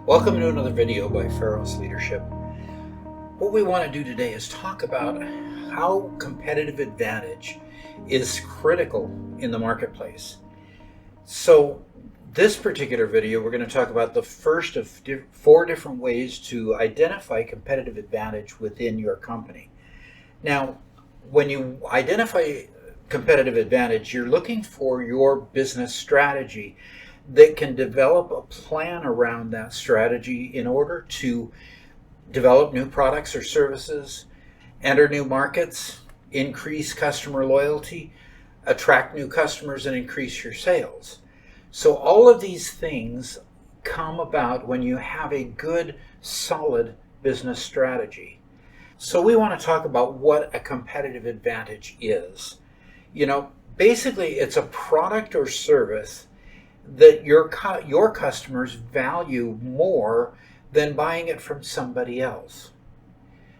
Welcome to another video by Pharaoh's Leadership. What we want to do today is talk about how competitive advantage is critical in the marketplace. So this particular video, we're going to talk about the first of four different ways to identify competitive advantage within your company. Now, when you identify competitive advantage, you're looking for your business strategy that can develop a plan around that strategy in order to develop new products or services, enter new markets, increase customer loyalty, attract new customers, and increase your sales. So all of these things come about when you have a good, solid business strategy. So we want to talk about what a competitive advantage is. Basically it's a product or service that your customers value more than buying it from somebody else.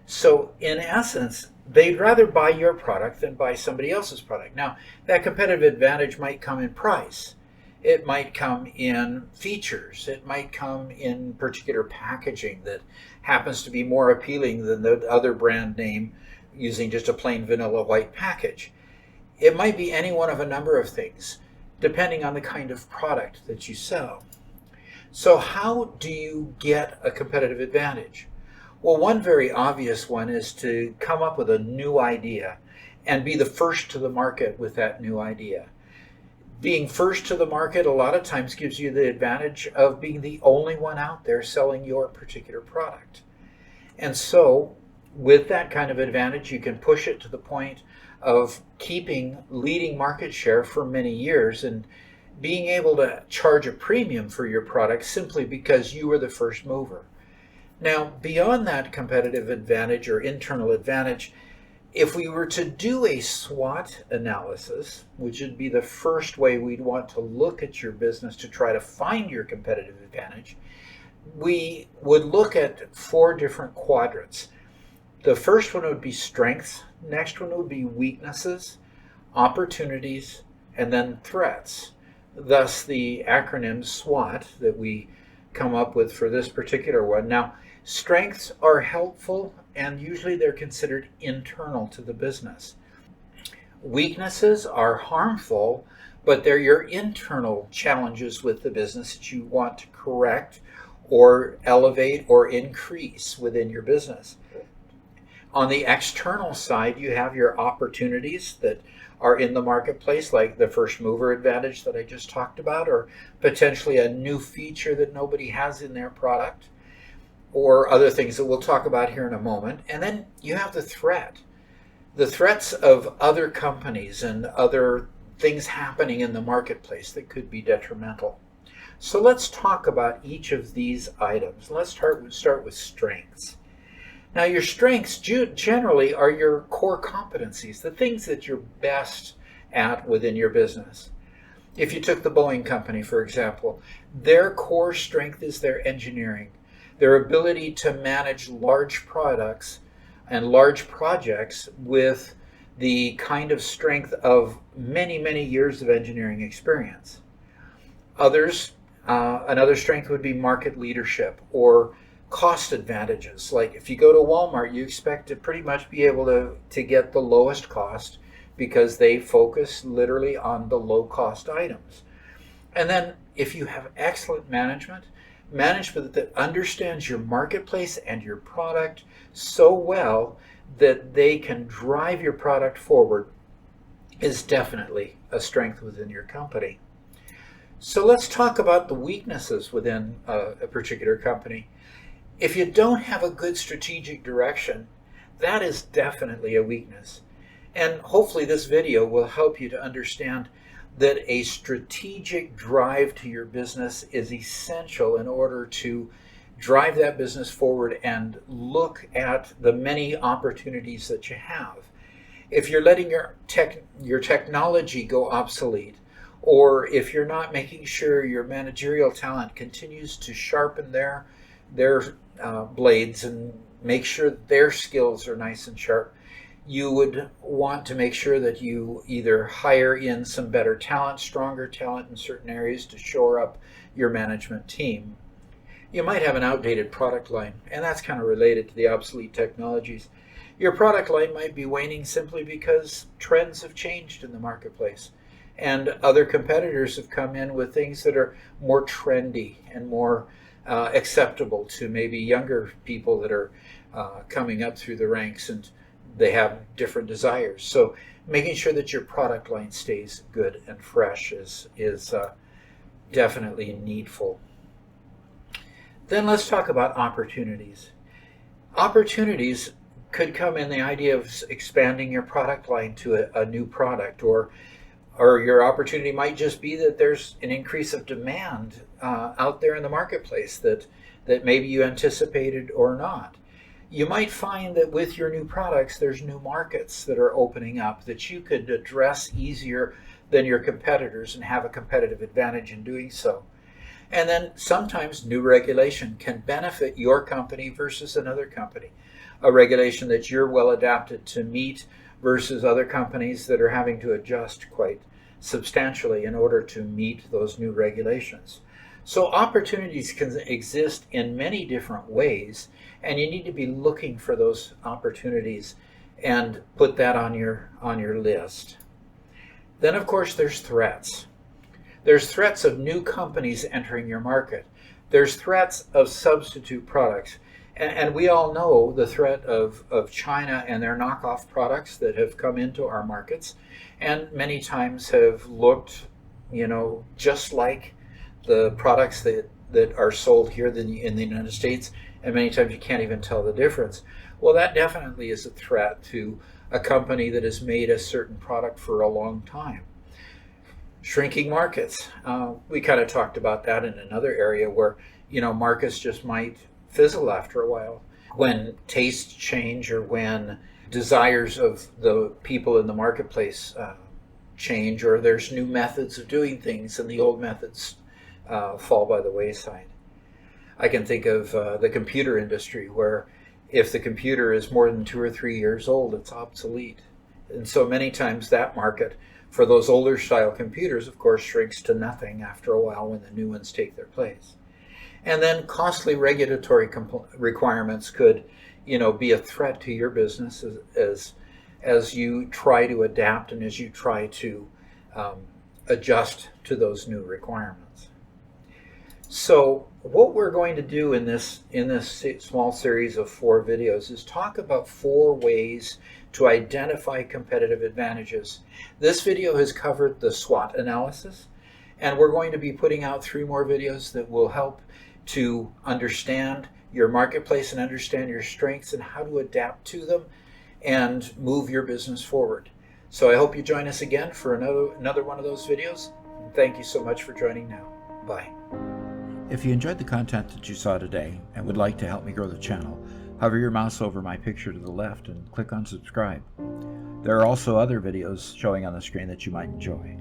So in essence, they'd rather buy your product than buy somebody else's product. Now, that competitive advantage might come in price. It might come in features. It might come in particular packaging that happens to be more appealing than the other brand name using just a plain vanilla white package. It might be any one of a number of things, depending on the kind of product that you sell. So how do you get a competitive advantage? Well, one very obvious one is to come up with a new idea and be the first to the market with that new idea. Being first to the market a lot of times gives you the advantage of being the only one out there selling your particular product. And so with that kind of advantage, you can push it to the point of keeping leading market share for many years and being able to charge a premium for your product simply because you were the first mover. Now, beyond that competitive advantage or internal advantage, if we were to do a SWOT analysis, which would be the first way we'd want to look at your business to try to find your competitive advantage, we would look at four different quadrants. The first one would be strengths, next one would be weaknesses, opportunities, and then threats. Thus the acronym SWOT that we come up with for this particular one. Now, strengths are helpful and usually they're considered internal to the business. Weaknesses are harmful, but they're your internal challenges with the business that you want to correct or elevate or increase within your business. On the external side, you have your opportunities that are in the marketplace, like the first mover advantage that I just talked about, or potentially a new feature that nobody has in their product, or other things that we'll talk about here in a moment. And then you have the threats of other companies and other things happening in the marketplace that could be detrimental. So let's talk about each of these items. Let's start with strengths. Now, your strengths generally are your core competencies, the things that you're best at within your business. If you took the Boeing company, for example, their core strength is their engineering, their ability to manage large products and large projects with the kind of strength of many, many years of engineering experience. Another strength would be market leadership or cost advantages. Like if you go to Walmart, you expect to pretty much be able to get the lowest cost because they focus literally on the low cost items. And then if you have excellent management that understands your marketplace and your product so well that they can drive your product forward, is definitely a strength within your company. So let's talk about the weaknesses within a particular company. If you don't have a good strategic direction, that is definitely a weakness. And hopefully this video will help you to understand that a strategic drive to your business is essential in order to drive that business forward and look at the many opportunities that you have. If you're letting your technology go obsolete, or if you're not making sure your managerial talent continues to sharpen their blades and make sure their skills are nice and sharp, you would want to make sure that you either hire in some better talent, stronger talent in certain areas to shore up your management team. You might have an outdated product line, and that's kind of related to the obsolete technologies. Your product line might be waning simply because trends have changed in the marketplace, and other competitors have come in with things that are more trendy and more acceptable to maybe younger people that are coming up through the ranks, and they have different desires. So making sure that your product line stays good and fresh is definitely needful. Then let's talk about opportunities. Opportunities could come in the idea of expanding your product line to a new product, or your opportunity might just be that there's an increase of demand out there in the marketplace that maybe you anticipated or not. You might find that with your new products, there's new markets that are opening up that you could address easier than your competitors and have a competitive advantage in doing so. And then sometimes new regulation can benefit your company versus another company. A regulation that you're well adapted to meet versus other companies that are having to adjust quite substantially in order to meet those new regulations. So opportunities can exist in many different ways, and you need to be looking for those opportunities and put that on your list. Then of course there's threats. There's threats of new companies entering your market. There's threats of substitute products. And we all know the threat of China and their knockoff products that have come into our markets and many times have looked, just like the products that are sold here in the United States, and many times you can't even tell the difference. Well, that definitely is a threat to a company that has made a certain product for a long time. Shrinking markets. We kind of talked about that in another area where, markets just might fizzle after a while. When tastes change or when desires of the people in the marketplace change, or there's new methods of doing things and the old methods fall by the wayside. I can think of the computer industry where if the computer is more than 2 or 3 years old, it's obsolete. And so many times that market for those older style computers, of course, shrinks to nothing after a while when the new ones take their place. And then costly regulatory requirements could, be a threat to your business as you try to adapt and as you try to adjust to those new requirements. So what we're going to do in this small series of 4 videos is talk about 4 ways to identify competitive advantages. This video has covered the SWOT analysis, and we're going to be putting out 3 more videos that will help to understand your marketplace and understand your strengths and how to adapt to them and move your business forward. So I hope you join us again for another one of those videos. Thank you so much for joining now. Bye. If you enjoyed the content that you saw today and would like to help me grow the channel, hover your mouse over my picture to the left and click on subscribe. There are also other videos showing on the screen that you might enjoy.